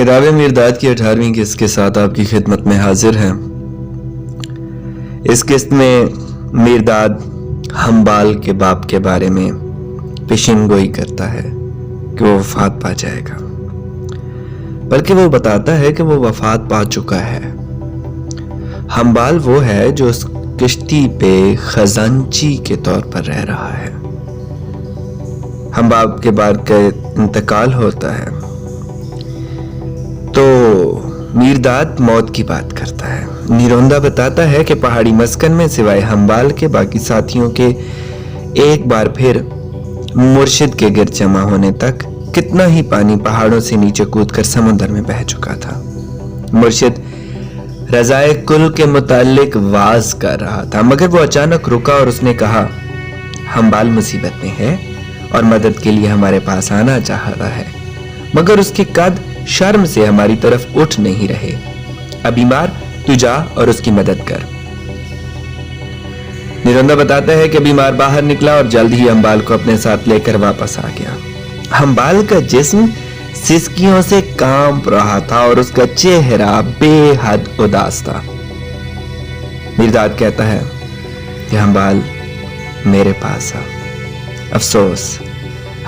کتاب میرداد کی 18ویں قسط کے ساتھ آپ کی خدمت میں حاضر ہیں۔ اس قسط میں میرداد حنبال کے باپ کے بارے میں پیشین گوئی کرتا ہے کہ وہ وفات پا جائے گا، بلکہ وہ بتاتا ہے کہ وہ وفات پا چکا ہے۔ حنبال وہ ہے جو اس کشتی پہ خزانچی کے طور پر رہ رہا ہے۔ حنبال کے بعد کا انتقال ہوتا ہے تو میرداد موت کی بات کرتا ہے۔ نیروندہ بتاتا ہے کہ پہاڑی مسکن میں سوائے حنبال کے باقی ساتھیوں کے ایک بار پھر مرشد کے گرد جمع ہونے تک کتنا ہی پانی پہاڑوں سے نیچے کود کر سمندر میں بہہ چکا تھا۔ مرشد رضائے کل کے متعلق واز کر رہا تھا، مگر وہ اچانک رکا اور اس نے کہا، حنبال مصیبت میں ہے اور مدد کے لیے ہمارے پاس آنا چاہ رہا ہے، مگر اس کے قد شرم سے ہماری طرف اٹھ نہیں رہے۔ اب بیمار تو جا اور اس کی مدد کر۔ نیروندہ بتاتا ہے کہ بیمار باہر نکلا اور جلد ہی حنبال کو اپنے ساتھ لے کر واپس آ گیا۔ حنبال کا جسم سسکیوں سے کانپ رہا تھا اور اس کا چہرہ بے حد اداس تھا۔ میرداد کہتا ہے کہ حنبال میرے پاس آ۔ افسوس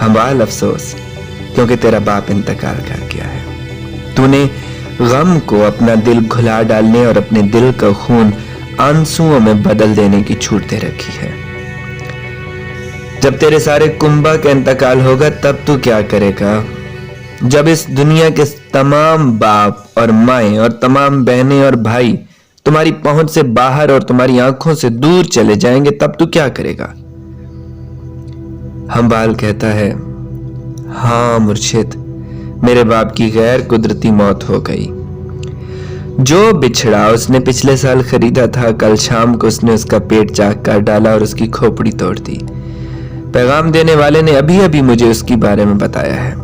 حنبال، افسوس، کیونکہ تیرا باپ انتقال کر گیا ہے۔ تو نے غم کو اپنا دل گھلا ڈالنے اور اپنے دل کا خون آنسوؤں میں بدل دینے کی چھوٹ دے رکھی ہے۔ جب تیرے سارے کنبہ کا انتقال ہوگا تب تو کیا کرے گا؟ جب اس دنیا کے تمام باپ اور مائیں اور تمام بہنیں اور بھائی تمہاری پہنچ سے باہر اور تمہاری آنکھوں سے دور چلے جائیں گے تب تو کیا کرے گا؟ حنبال کہتا ہے، ہاں مرشد، میرے باپ کی غیر قدرتی موت ہو گئی۔ جو بچھڑا اس نے پچھلے سال خریدا تھا، کل شام کو اس نے اس کا پیٹ چاک کر ڈالا اور اس کی کھوپڑی توڑ دی۔ پیغام دینے والے نے ابھی مجھے اس کی بارے میں بتایا ہے۔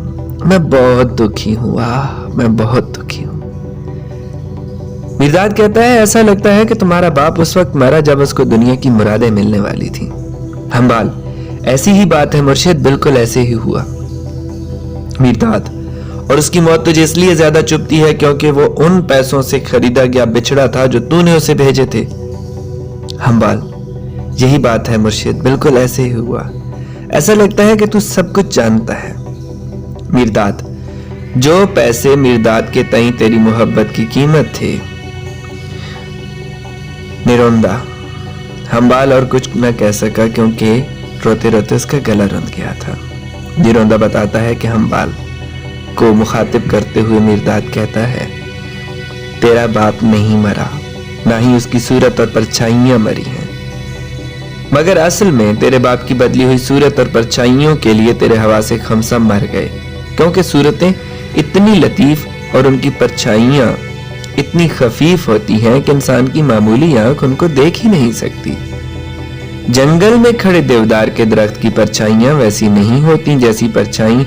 میں بہت دکھی ہوں، میں بہت دکھی ہوں۔ میرداد کہتا ہے، ایسا لگتا ہے کہ تمہارا باپ اس وقت مرا جب اس کو دنیا کی مرادیں ملنے والی تھی۔ حنبال، ایسی ہی بات ہے مرشد، بالکل ایسے ہی ہوا۔ میرداد، اور اس کی موت تجھے اس لیے زیادہ چبھتی ہے کیونکہ وہ ان پیسوں سے خریدا گیا بچڑا تھا جو تو نے اسے بھیجے تھے۔ حنبال، یہی بات ہے مرشد، بالکل ایسے ہی ہوا۔ ایسا لگتا ہے کہ تو سب کچھ جانتا ہے۔ میرداد، جو پیسے میرداد کے تئیں تیری محبت کی قیمت تھے۔ نیروندہ، حنبال اور کچھ نہ کہہ سکا کیونکہ روتے روتے اس کا گلا رند گیا تھا۔ نیروندہ بتاتا ہے کہ حنبال کو مخاطب کرتے ہوئے میرداد کہتا ہے، تیرا باپ نہیں مرا، نہ ہی اس کی صورت اور پرچھائیاں مری ہیں، مگر اصل میں تیرے باپ کی بدلی ہوئی صورت اور پرچھائیوں کے لیے تیرے حواس خمسہ مر گئے، کیونکہ صورتیں اتنی لطیف اور ان کی پرچھائیاں اتنی خفیف ہوتی ہیں کہ انسان کی معمولی آنکھ ان کو دیکھ ہی نہیں سکتی۔ جنگل میں کھڑے دیودار کے درخت کی پرچھائیاں ویسی نہیں ہوتی جیسی پرچھائیں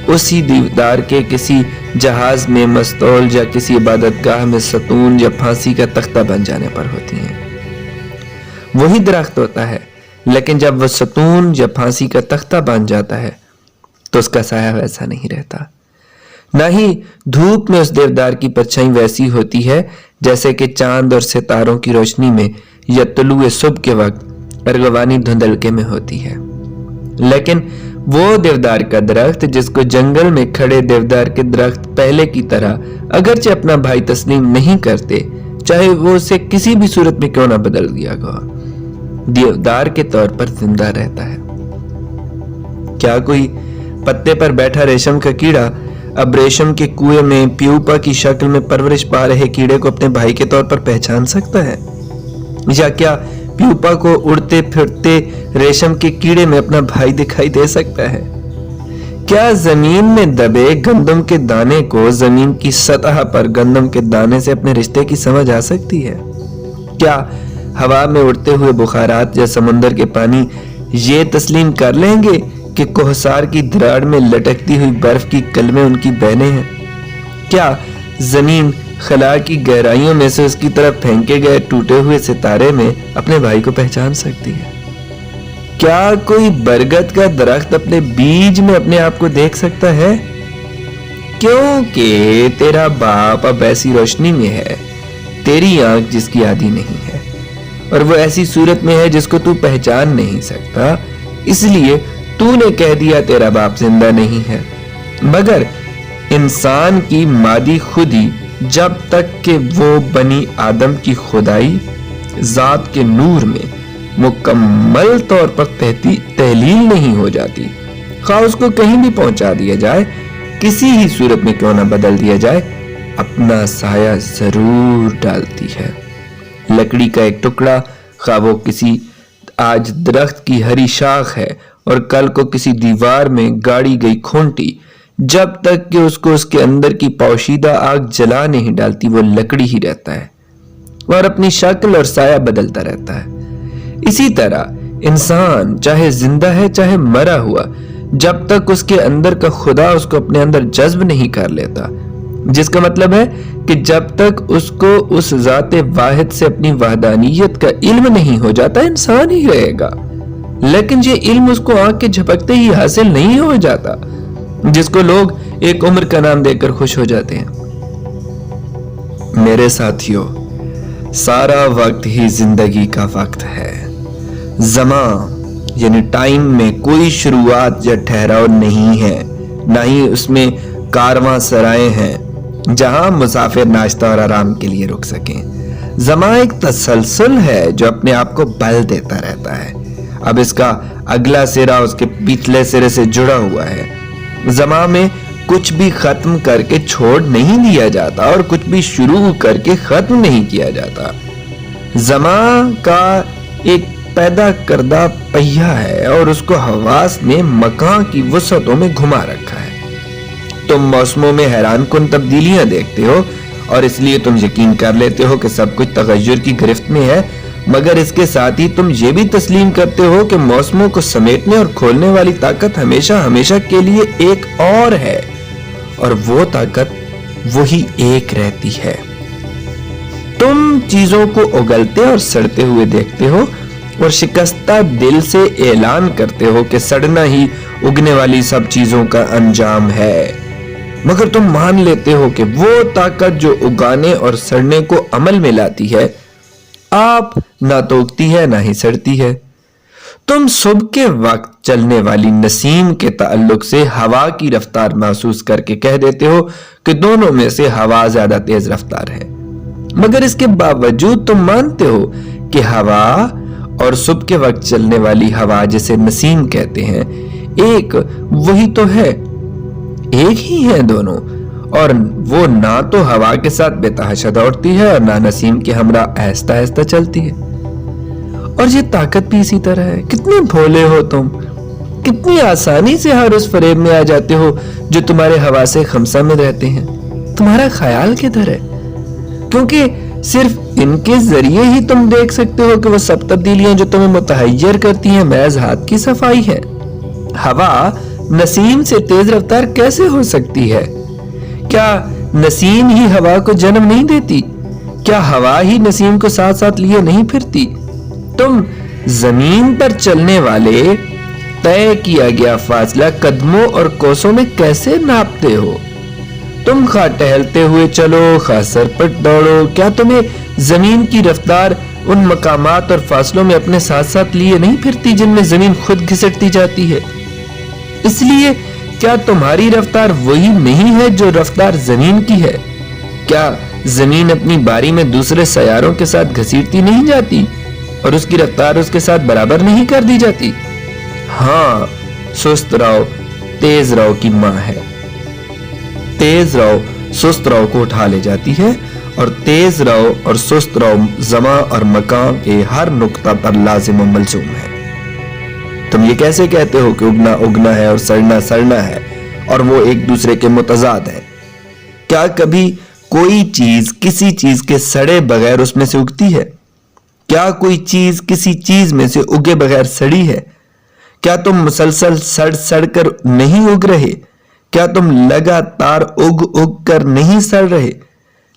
اسی دیودار کے کسی جہاز میں مستول یا کسی عبادت گاہ میں ستون یا پھانسی کا تختہ بن جانے پر ہوتی ہیں۔ وہی درخت ہوتا ہے، لیکن جب وہ ستون یا پھانسی کا تختہ بن جاتا ہے تو اس کا سایہ ویسا نہیں رہتا۔ نہ ہی دھوپ میں اس دیودار کی پرچھائی ویسی ہوتی ہے جیسے کہ چاند اور ستاروں کی روشنی میں یا طلوع صبح کے وقت ارغوانی دھندلکے میں ہوتی ہے۔ لیکن وہ دیودار کا درخت جس کو جنگل میں کھڑے دیودار کے درخت پہلے کی طرح اگرچہ اپنا بھائی تسلیم نہیں کرتے، چاہے وہ اسے کسی بھی صورت میں کیوں نہ بدل دیا گیا، دیودار کے طور پر زندہ رہتا ہے۔ کیا کوئی پتے پر بیٹھا ریشم کا کیڑا اب ریشم کے کنویں میں پیوپا کی شکل میں پرورش پا رہے کیڑے کو اپنے بھائی کے طور پر پہچان سکتا ہے؟ یا کیا پیوپا کو اڑتے پھرتے ریشم کے کیڑے میں اپنا بھائی دکھائی دے سکتا ہے؟ کیا زمین میں دبے گندم کے دانے کو زمین کی سطح پر گندم کے دانے سے اپنے رشتے کی سمجھ آ سکتی ہے؟ کیا ہوا میں اڑتے ہوئے بخارات یا سمندر کے پانی یہ تسلیم کر لیں گے کہ کوہسار کی دراڑ میں لٹکتی ہوئی برف کی کلمیں ان کی بہنیں ہیں؟ کیا زمین خلا کی گہرائیوں میں سے اس کی طرف پھینکے گئے ٹوٹے ہوئے ستارے میں اپنے بھائی کو پہچان سکتی ہے؟ کیا کوئی برگد کا درخت اپنے بیج میں اپنے آپ کو دیکھ سکتا ہے؟ کیونکہ تیرا باپ اب ایسی روشنی میں ہے، تیری آنکھ جس کی عادی نہیں ہے، اور وہ ایسی صورت میں ہے جس کو تو پہچان نہیں سکتا، اس لیے تو نے کہہ دیا تیرا باپ زندہ نہیں ہے۔ مگر انسان کی مادی خودی جب تک کہ وہ بنی آدم کی خدائی ذات کے نور میں مکمل طور پر تحلیل نہیں ہو جاتی، خواہ اس کو کہیں بھی پہنچا دیا جائے، کسی ہی صورت میں کیوں نہ بدل دیا جائے، اپنا سایہ ضرور ڈالتی ہے۔ لکڑی کا ایک ٹکڑا، خواہ وہ کسی آج درخت کی ہری شاخ ہے اور کل کو کسی دیوار میں گاڑی گئی کھونٹی، جب تک کہ اس کو اس کے اندر کی پوشیدہ آگ جلا نہیں ڈالتی، وہ لکڑی ہی رہتا ہے اور اپنی شکل اور سایہ بدلتا رہتا ہے۔ اسی طرح انسان چاہے زندہ ہے چاہے مرا ہوا، جب تک اس کے اندر کا خدا اس کو اپنے اندر جذب نہیں کر لیتا، جس کا مطلب ہے کہ جب تک اس کو اس ذات واحد سے اپنی وحدانیت کا علم نہیں ہو جاتا، انسان ہی رہے گا۔ لیکن یہ علم اس کو آنکھ کے جھپکتے ہی حاصل نہیں ہو جاتا، جس کو لوگ ایک عمر کا نام دے کر خوش ہو جاتے ہیں۔ میرے ساتھیوں، سارا وقت ہی زندگی کا وقت ہے۔ زمان یعنی ٹائم میں کوئی شروعات یا ٹھہراؤ نہیں ہے، نہ ہی اس میں کارواں سرائے ہیں جہاں مسافر ناشتہ اور آرام کے لیے رک سکیں۔ زمان ایک تسلسل ہے جو اپنے آپ کو بل دیتا رہتا ہے، اب اس کا اگلا سرا اس کے پچھلے سرے سے جڑا ہوا ہے۔ زمان میں کچھ بھی ختم کر کے چھوڑ نہیں دیا جاتا اور کچھ بھی شروع کر کے ختم نہیں کیا جاتا۔ زمان کا ایک پیدا کردہ پہیہ ہے اور اس کو حواس نے مکان کی وسعتوں میں گھما رکھا ہے۔ تم موسموں میں حیران کن تبدیلیاں دیکھتے ہو اور اس لیے تم یقین کر لیتے ہو کہ سب کچھ تغیر کی گرفت میں ہے، مگر اس کے ساتھ ہی تم یہ بھی تسلیم کرتے ہو کہ موسموں کو سمیٹنے اور کھولنے والی طاقت ہمیشہ ہمیشہ کے لیے ایک اور ہے، اور وہ طاقت وہی ایک رہتی ہے۔ تم چیزوں کو اگلتے اور سڑتے ہوئے دیکھتے ہو اور شکستہ دل سے اعلان کرتے ہو کہ سڑنا ہی اگنے والی سب چیزوں کا انجام ہے، مگر تم مان لیتے ہو کہ وہ طاقت جو اگانے اور سڑنے کو عمل میں لاتی ہے، آپ نہ تو اگتی ہے نہ ہی سڑتی ہے۔ تم صبح کے وقت چلنے والی نسیم کے تعلق سے ہوا کی رفتار محسوس کر کے کہہ دیتے ہو کہ دونوں میں سے ہوا زیادہ تیز رفتار ہے، مگر اس کے باوجود تم مانتے ہو کہ ہوا اور صبح کے وقت چلنے والی ہوا جسے نسیم کہتے ہیں ایک وہی تو ہے، ایک ہی ہیں دونوں، اور وہ نہ تو ہوا کے ساتھ بے تحاشا دوڑتی ہے اور نہ نسیم کے ہمراہ آہستہ آہستہ چلتی ہے۔ اور یہ طاقت بھی اسی طرح ہے۔ کتنے بھولے ہو تم، کتنی آسانی سے ہر اس فریب میں آ جاتے ہو جو تمہارے حواس خمسہ میں رہتے ہیں۔ تمہارا خیال کدھر ہے؟ کیونکہ صرف ان کے ذریعے ہی تم دیکھ سکتے ہو کہ وہ سب تبدیلیاں جو تمہیں متحیر کرتی ہیں محض ہاتھ کی صفائی ہے۔ ہوا نسیم سے تیز رفتار کیسے ہو سکتی ہے؟ کیا نسیم ہی ہوا کو جنم نہیں دیتی؟ کیا ہوا ہی نسیم کو ساتھ ساتھ لیے نہیں پھرتی؟ تم زمین پر چلنے والے طے کیا گیا فاصلہ قدموں اور کوسوں میں کیسے ناپتے ہو؟ تم خواہ ٹہلتے ہوئے چلو خواہ سرپٹ دوڑو، کیا تمہیں زمین کی رفتار ان مقامات اور فاصلوں میں اپنے ساتھ ساتھ لیے نہیں پھرتی جن میں زمین خود گھسٹتی جاتی ہے؟ اس لیے کیا تمہاری رفتار وہی نہیں ہے جو رفتار زمین کی ہے؟ کیا زمین اپنی باری میں دوسرے سیاروں کے ساتھ گھسیٹتی نہیں جاتی اور اس کی رفتار اس کے ساتھ برابر نہیں کر دی جاتی؟ ہاں، سست رہو تیز رہو کی ماں ہے۔ تیز رہو سست رہو کو اٹھا لے جاتی ہے، اور تیز رہو اور سست رہو زمان اور مکان کے ہر نقطہ پر لازم و ملزوم ہے۔ تم یہ کیسے کہتے ہو کہ اگنا اگنا ہے اور سڑنا سڑنا ہے اور وہ ایک دوسرے کے متضاد ہیں؟ کیا کبھی کوئی چیز کسی چیز کے سڑے بغیر اس میں سے اگتی ہے؟ کیا کوئی چیز کسی چیز میں سے اگے بغیر سڑی ہے؟ کیا تم مسلسل سڑ سڑ کر نہیں اگ رہے؟ کیا تم لگاتار اگ اگ کر نہیں سڑ رہے؟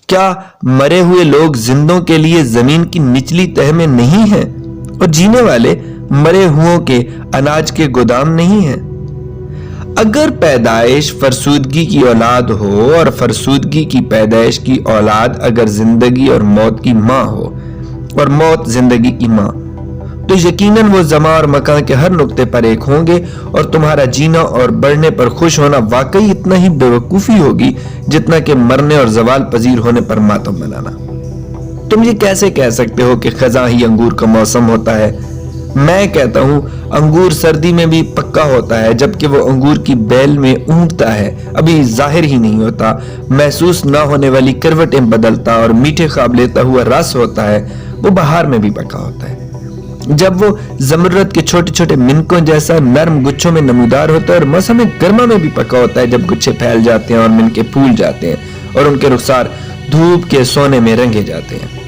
کیا مرے ہوئے لوگ زندوں کے لیے زمین کی نچلی تہ میں نہیں ہیں اور جینے والے مرے ہوئوں کے اناج کے گودام نہیں ہیں؟ اگر پیدائش فرسودگی کی اولاد ہو اور فرسودگی کی پیدائش کی اولاد اگر زندگی اور موت کی ماں ہو اور موت زندگی کی ماں، تو یقیناً وہ زمان اور مکان کے ہر نقطے پر ایک ہوں گے، اور تمہارا جینا اور بڑھنے پر خوش ہونا واقعی اتنا ہی بے وقوفی ہوگی جتنا کہ مرنے اور زوال پذیر ہونے پر ماتم منانا۔ تم یہ کیسے کہہ سکتے ہو کہ خزاں ہی انگور کا موسم ہوتا ہے؟ میں کہتا ہوں انگور سردی میں بھی پکا ہوتا ہے، جبکہ وہ انگور کی بیل میں اونگتا ہے، ابھی ظاہر ہی نہیں ہوتا، محسوس نہ ہونے والی کروٹیں بدلتا اور میٹھے خواب لیتا ہوا رس ہوتا ہے، وہ بہار میں بھی پکا ہوتا ہے، جب وہ زمرد کے چھوٹے چھوٹے منکوں جیسا نرم گچھوں میں نمودار ہوتا ہے، اور موسم گرما میں بھی پکا ہوتا ہے، جب گچھے پھیل جاتے ہیں اور منکے پھول جاتے ہیں اور ان کے رخسار دھوپ کے سونے میں رنگے جاتے ہیں۔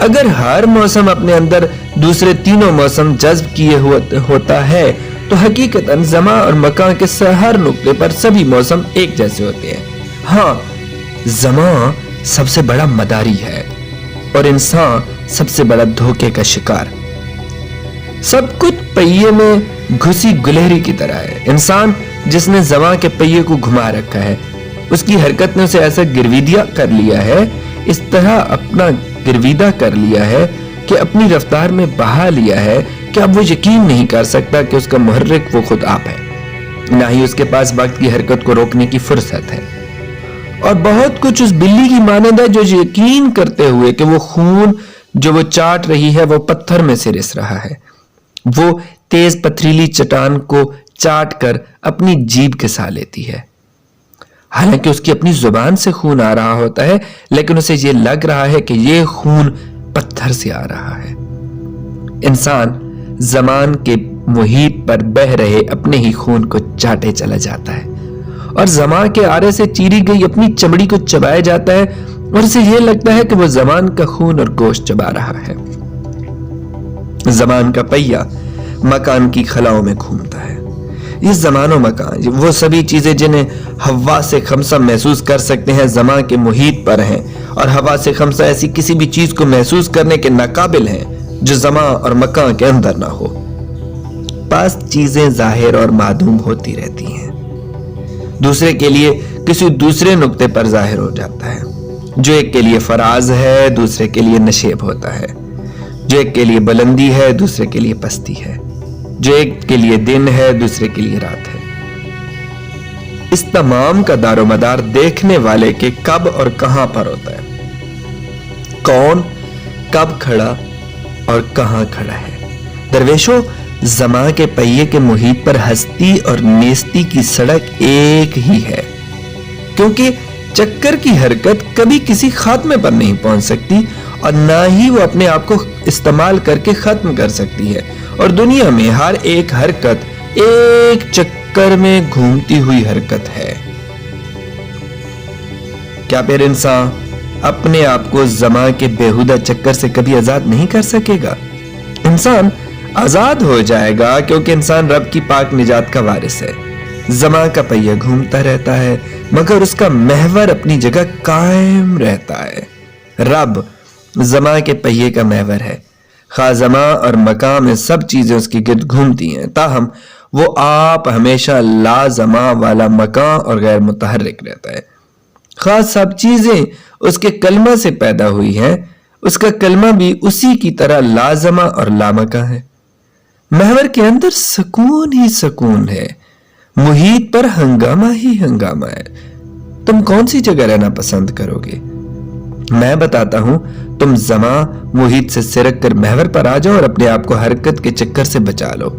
اگر ہر موسم اپنے اندر دوسرے تینوں موسم جذب کیے ہوتا ہے تو حقیقتاً زمان اور مکان کے ہر نقطے پر سبھی موسم ایک جیسے ہوتے ہیں۔ ہاں، زمان سب سے بڑا مداری ہے اور انسان سب سے بڑا دھوکے کا شکار۔ سب کچھ پہیے میں گھسی گلہری کی طرح ہے۔ انسان جس نے زمان کے پہیے کو گھما رکھا ہے، اس کی حرکت نے اسے ایسا گرویدہ کر لیا ہے، اس طرح اپنا گرویدہ کر لیا ہے کہ اپنی رفتار میں بہا لیا ہے کہ اب وہ یقین نہیں کر سکتا کہ اس کا محرک وہ خود آپ ہے، نہ ہی اس کے پاس وقت کی حرکت کو روکنے کی فرصت ہے۔ اور بہت کچھ اس بلی کی مانند ہے جو یقین کرتے ہوئے کہ وہ خون جو وہ چاٹ رہی ہے وہ پتھر میں سے رس رہا ہے، وہ تیز پتھریلی چٹان کو چاٹ کر اپنی جیب کے سا لیتی ہے، حالانکہ اس کی اپنی زبان سے خون آ رہا ہوتا ہے، لیکن اسے یہ لگ رہا ہے کہ یہ خون پتھر سے آ رہا ہے۔ انسان زمان کے محیط پر بہ رہے اپنے ہی خون کو چاٹے چلا جاتا ہے اور زمان کے آرے سے چیری گئی اپنی چمڑی کو چبایا جاتا ہے، اور اسے یہ لگتا ہے کہ وہ زمان کا خون اور گوشت چبا رہا ہے۔ زمان کا پہیہ مکان کی خلاؤں میں گھومتا ہے۔ یہ زمان و مکان، وہ سبھی چیزیں جنہیں ہوا سے خمسہ محسوس کر سکتے ہیں، زمان کے محیط پر ہیں، اور ہوا سے خمسہ ایسی کسی بھی چیز کو محسوس کرنے کے ناقابل ہیں جو زمان اور مکان کے اندر نہ ہو۔ پاس چیزیں ظاہر اور معدوم ہوتی رہتی ہیں، دوسرے کے لیے کسی دوسرے نقطے پر ظاہر ہو جاتا ہے۔ جو ایک کے لیے فراز ہے دوسرے کے لیے نشیب ہوتا ہے، جو ایک کے لیے بلندی ہے دوسرے کے لیے پستی ہے، جو ایک کے لیے دن ہے دوسرے کے لیے رات ہے۔ اس تمام کا دار و مدار دیکھنے والے کے کب اور کہاں پر ہوتا ہے، کون کب کھڑا اور کہاں کھڑا ہے۔ درویشوں، زمان کے پہیے کے محیط پر ہستی اور نیستی کی سڑک ایک ہی ہے، کیونکہ چکر کی حرکت کبھی کسی خاتمے پر نہیں پہنچ سکتی اور نہ ہی وہ اپنے آپ کو استعمال کر کے ختم کر سکتی ہے، اور دنیا میں ہر ایک حرکت ایک چکر میں گھومتی ہوئی حرکت ہے۔ کیا پھر انسان اپنے آپ کو زمان کے بےہودہ چکر سے کبھی آزاد نہیں کر سکے گا؟ انسان آزاد ہو جائے گا کیونکہ انسان رب کی پاک نجات کا وارث ہے۔ زمان کا پہیہ گھومتا رہتا ہے مگر اس کا محور اپنی جگہ قائم رہتا ہے۔ رب زمان کے پہیے کا محور ہے، خواہ زمان اور مکان میں سب چیزیں اس کی گرد گھومتی ہیں، تاہم وہ آپ ہمیشہ لا زمان والا مکان اور غیر متحرک رہتا ہے۔ خواہ سب چیزیں اس کے کلمہ سے پیدا ہوئی ہیں، اس کا کلمہ بھی اسی کی طرح لا زمان اور لا مکان ہے۔ محور کے اندر سکون ہی سکون ہے، محیط پر ہنگامہ ہی ہنگامہ ہے۔ تم کون سی جگہ رہنا پسند کرو گے؟ میں بتاتا ہوں، تم زمان محیط سے سرک کر محور پر آ جاؤ اور اپنے آپ کو حرکت کے چکر سے بچا لو۔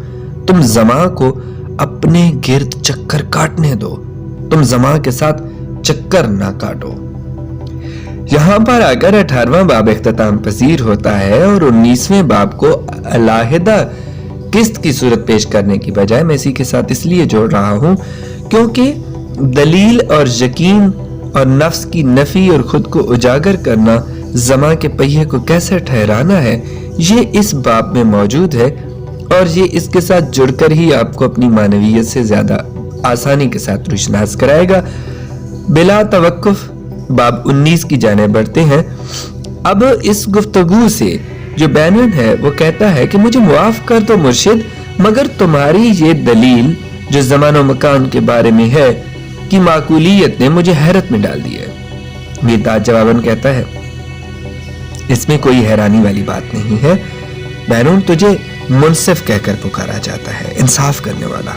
تم زمان کو اپنے گرد چکر کاٹنے دو، تم زمان کے ساتھ چکر نہ کاٹو۔ یہاں پر آ کر 18واں باب اختتام پذیر ہوتا ہے اور 19ویں باب کو علیحدہ قسط کی صورت پیش کرنے کی بجائے میں اسی کے ساتھ اس لیے جوڑ رہا ہوں کیونکہ دلیل اور یقین اور نفس کی نفی اور خود کو اجاگر کرنا، زمان کے پہیے کو کیسے ٹھہرانا ہے، یہ اس باب میں موجود ہے، اور یہ اس کے ساتھ جڑ کر ہی آپ کو اپنی معنویت سے زیادہ آسانی کے ساتھ روشناس کرائے گا۔ بلا توقف باب 19 کی جانب بڑھتے ہیں۔ اب اس گفتگو سے جو بینن ہے وہ کہتا ہے کہ مجھے معاف کر دو مرشد، مگر تمہاری یہ دلیل جو زمان و مکان کے بارے میں ہے کہ معقولیت نے مجھے حیرت میں ڈال دیا ہے۔ میرداد جواباً کہتا ہے اس میں کوئی حیرانی والی بات نہیں ہے بہرون، تجھے منصف کہہ کر پکارا جاتا ہے، انصاف کرنے والا۔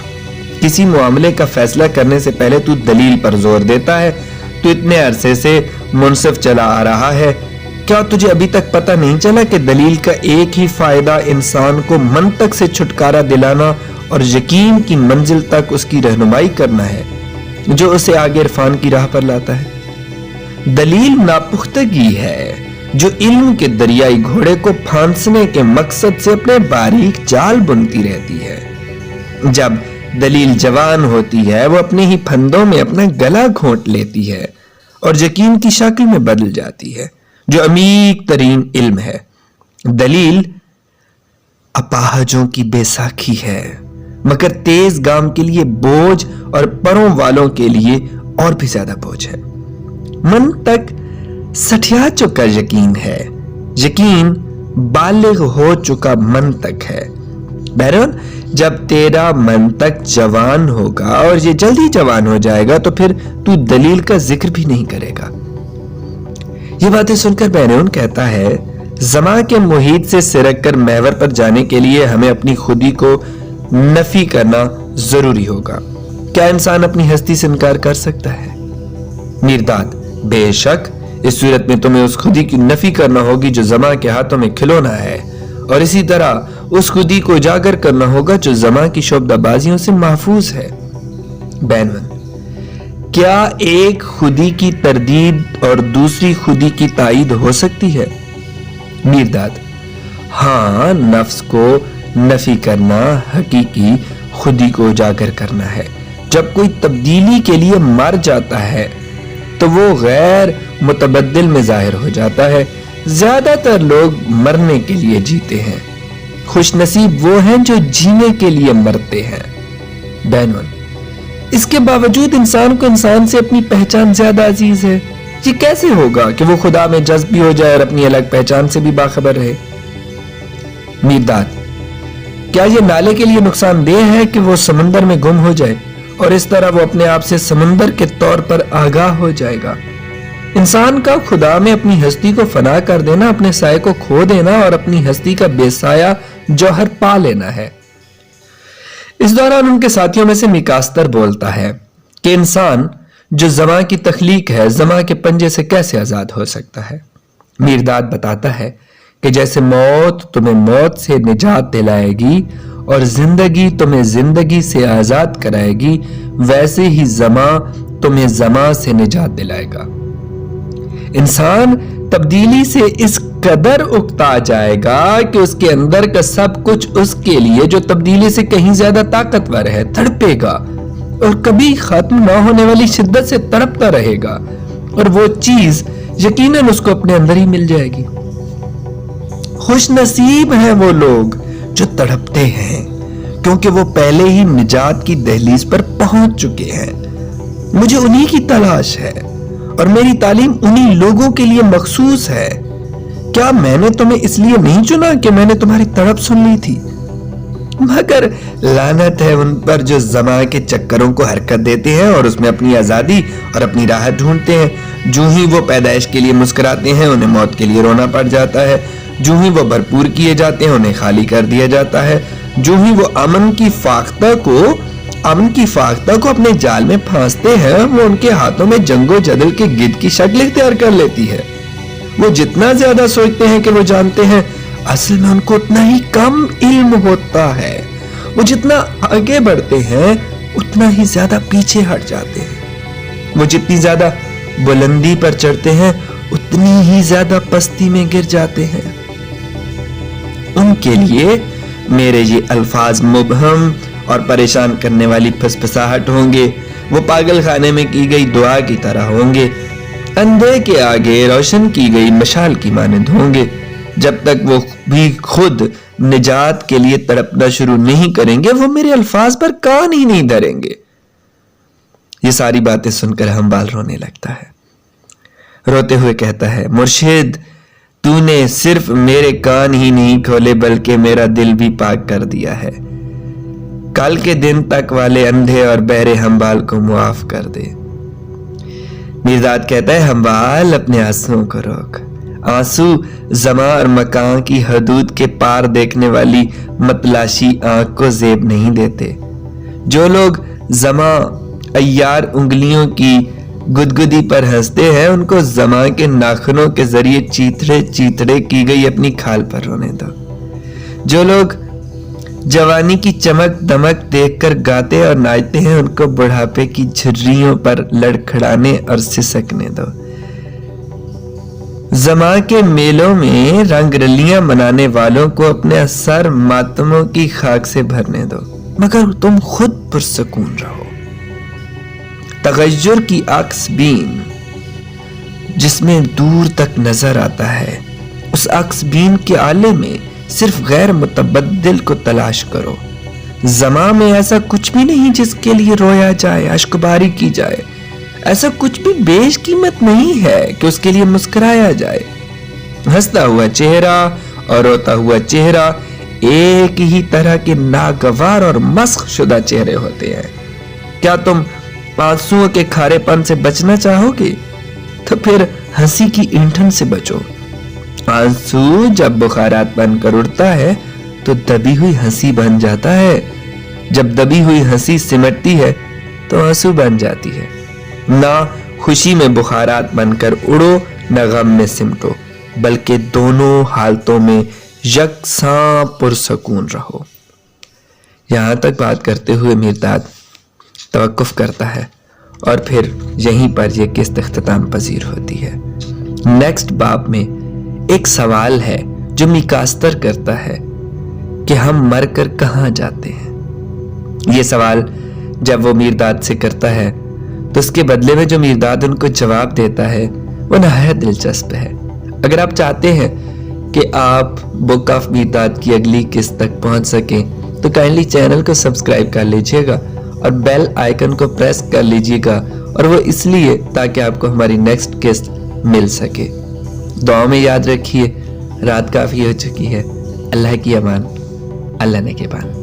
کسی معاملے کا فیصلہ کرنے سے پہلے تو دلیل پر زور دیتا ہے۔ تو اتنے عرصے سے منصف چلا آ رہا ہے، کیا تجھے ابھی تک پتہ نہیں چلا کہ دلیل کا ایک ہی فائدہ انسان کو منطق سے چھٹکارا دلانا اور یقین کی منزل تک اس کی رہنمائی کرنا ہے جو اسے آگے عرفان کی راہ پر لاتا ہے؟ دلیل ناپختگی ہے جو علم کے دریائی گھوڑے کو پھانسنے کے مقصد سے اپنے باریک جال بنتی رہتی ہے۔ جب دلیل جوان ہوتی ہے وہ اپنے ہی پھندوں میں اپنا گلا گھونٹ لیتی ہے اور یقین کی شکل میں بدل جاتی ہے جو عمیق ترین علم ہے۔ دلیل اپاہجوں کی بے ساکھی ہے مگر تیز گام کے لیے بوجھ اور پروں والوں کے لیے اور بھی زیادہ بوجھ ہے۔ منطق سٹھیا چکا یقین ہے، یقین بالغ ہو چکا منطق ہے۔ بہرحال جب تیرا منطق جوان ہوگا اور یہ جلدی جوان ہو جائے گا تو پھر تو دلیل کا ذکر بھی نہیں کرے گا۔ یہ باتیں سن کر بہرون کہتا ہے زمان کے محیط سے سرک کر محور پر جانے کے لیے ہمیں اپنی خودی کو نفی کرنا ضروری ہوگا۔ کیا انسان اپنی ہستی سے انکار کر سکتا ہے؟ میرداد بے شک، اس صورت میں تمہیں اس خودی کی نفی کرنا ہوگی جو زمان کے ہاتھوں میں کھلونا ہے، اور اسی طرح اس خودی کو اجاگر کرنا ہوگا جو زمان کی شعبدہ بازیوں سے محفوظ ہے۔ بینون کیا ایک خودی کی تردید اور دوسری خودی کی تائید ہو سکتی ہے؟ میرداد ہاں، نفس کو نفی کرنا حقیقی خودی کو اجاگر کرنا ہے۔ جب کوئی تبدیلی کے لیے مر جاتا ہے تو وہ غیر متبدل میں ظاہر ہو جاتا ہے۔ زیادہ تر لوگ مرنے کے لیے جیتے ہیں، خوش نصیب وہ ہیں جو جینے کے لیے مرتے ہیں۔ بینون اس کے باوجود انسان کو انسان سے اپنی پہچان زیادہ عزیز ہے۔ یہ کیسے ہوگا کہ وہ خدا میں جذب بھی ہو جائے اور اپنی الگ پہچان سے بھی باخبر رہے؟ میرداد کیا یہ نالے کے لیے نقصان دہ ہے کہ وہ سمندر میں گم ہو جائے اور اس طرح وہ اپنے آپ سے سمندر کے طور پر آگاہ ہو جائے گا؟ انسان کا خدا میں اپنی ہستی کو فنا کر دینا، اپنے سائے کو کھو دینا اور اپنی ہستی کا بے سایہ جوہر پا لینا ہے۔ اس دوران ان کے ساتھیوں میں سے میکاستر بولتا ہے کہ انسان جو زمان کی تخلیق ہے زمان کے پنجے سے کیسے آزاد ہو سکتا ہے؟ میرداد بتاتا ہے کہ جیسے موت تمہیں موت سے نجات دلائے گی اور زندگی تمہیں زندگی سے آزاد کرائے گی، ویسے ہی زمان تمہیں زمان سے نجات دلائے گا۔ انسان تبدیلی سے اس قدر اکتا جائے گا کہ اس کے اندر کا سب کچھ اس کے لیے جو تبدیلی سے کہیں زیادہ طاقتور ہے تڑپے گا اور کبھی ختم نہ ہونے والی شدت سے تڑپتا رہے گا، اور وہ چیز یقیناً اس کو اپنے اندر ہی مل جائے گی۔ خوش نصیب ہیں وہ لوگ جو تڑپتے ہیں کیونکہ وہ پہلے ہی نجات کی دہلیز پر پہنچ چکے ہیں۔ مجھے انہی کی تلاش ہے اور میری تعلیم انہی لوگوں کے لیے مخصوص ہے۔ کیا میں نے تمہیں اس لیے نہیں چنا کہ میں نے تمہاری تڑپ سن لی تھی؟ مگر لعنت ہے ان پر جو زمان کے چکروں کو حرکت دیتے ہیں اور اس میں اپنی آزادی اور اپنی راحت ڈھونڈتے ہیں۔ جو ہی وہ پیدائش کے لیے مسکراتے ہیں انہیں موت کے لیے رونا پڑ جاتا ہے، جو ہی وہ بھرپور کیے جاتے ہیں انہیں خالی کر دیا جاتا ہے، جو ہی وہ امن کی فاختہ کو اپنے جال میں پھانستے ہیں وہ ان کے ہاتھوں میں جنگ و جدل کے گدھ کی شکل اختیار کر لیتی ہے۔ وہ جتنا زیادہ سوچتے ہیں کہ وہ جانتے ہیں، اصل میں ان کو اتنا ہی کم علم ہوتا ہے۔ وہ جتنا آگے بڑھتے ہیں اتنا ہی زیادہ پیچھے ہٹ جاتے ہیں۔ وہ جتنی زیادہ بلندی پر چڑھتے ہیں اتنی ہی زیادہ پستی میں گر جاتے ہیں۔ ان کے لیے میرے یہ الفاظ مبہم اور پریشان کرنے والی پھسپھساہٹ ہوں گے، وہ پاگل خانے میں کی گئی دعا کی طرح ہوں گے، اندھے کے آگے روشن کی گئی مشال کی مانند ہوں گے۔ جب تک وہ بھی خود نجات کے لیے تڑپنا شروع نہیں کریں گے وہ میرے الفاظ پر کان ہی نہیں دھریں گے۔ یہ ساری باتیں سن کر ہمبال رونے لگتا ہے، روتے ہوئے کہتا ہے مرشد تو نے صرف میرے کان ہی نہیں کھولے بلکہ میرا دل بھی پاک کر دیا ہے۔ کل کے دن تک والے اندھے اور بہرے ہمبال کو معاف کر دے۔ میرداد کہتا ہے ہمبال اپنے آنسوؤں کو روک۔ آنسو زمان اور مکان کی حدود کے پار دیکھنے والی متلاشی آنکھ کو زیب نہیں دیتے۔ جو لوگ زمان ایار انگلیوں کی گدگدی پر ہنستے ہیں ان کو زمان کے ناخنوں کے ذریعے چیتڑے چیتڑے کی گئی اپنی کھال پر رونے دو۔ جو لوگ جوانی کی چمک دمک دیکھ کر گاتے اور ناچتے ہیں ان کو بڑھاپے کی جھریوں پر لڑکھڑانے اور سسکنے دو۔ زمان کے میلوں میں رنگ رلیاں منانے والوں کو اپنے سر ماتموں کی خاک سے بھرنے دو، مگر تم خود پرسکون رہو۔ تغیر کی عکس بین جس میں دور تک نظر آتا ہے، اس عکس بین کے آلے میں صرف غیر متبدل کو تلاش کرو۔ زمان میں ایسا کچھ بھی نہیں جس کے لیے رویا جائے، اشکباری کی جائے۔ ایسا کچھ بھی بیش قیمت نہیں ہے کہ اس کے لیے مسکرایا جائے۔ ہنستا ہوا چہرہ اور روتا ہوا چہرہ ایک ہی طرح کے ناگوار اور مسخ شدہ چہرے ہوتے ہیں۔ کیا تم آنسوؤں کے کھارے پن سے بچنا چاہو گے تو پھر ہنسی کی اینٹھن سے بچو۔ آنسو جب بخارات بن کر اڑتا ہے تو دبی ہوئی ہنسی بن جاتا ہے، جب دبی ہوئی ہنسی سمٹتی ہے تو آنسو بن جاتی ہے۔ نہ خوشی میں بخارات بن کر اڑو نہ غم میں سمٹو، بلکہ دونوں حالتوں میں یکساں پرسکون رہو۔ یہاں تک بات کرتے ہوئے میرداد توقف کرتا ہے اور پھر یہیں پر یہ قسط اختتام پذیر ہوتی ہے۔ نیکسٹ باب میں ایک سوال ہے جو میکاستر کرتا ہے کہ ہم مر کر کہاں جاتے ہیں۔ یہ سوال جب وہ میرداد سے کرتا ہے تو اس کے بدلے میں جو میرداد ان کو جواب دیتا ہے وہ نہایت دلچسپ ہے۔ اگر آپ چاہتے ہیں کہ آپ بک آف میرداد کی اگلی قسط تک پہنچ سکیں تو کائنڈلی چینل کو سبسکرائب کر لیجئے گا اور بیل آئیکن کو پریس کر لیجئے گا، اور وہ اس لیے تاکہ آپ کو ہماری نیکسٹ قسط مل سکے۔ دعا میں یاد رکھیے، رات کافی ہو چکی ہے۔ اللہ کی امان، اللہ نگہبان۔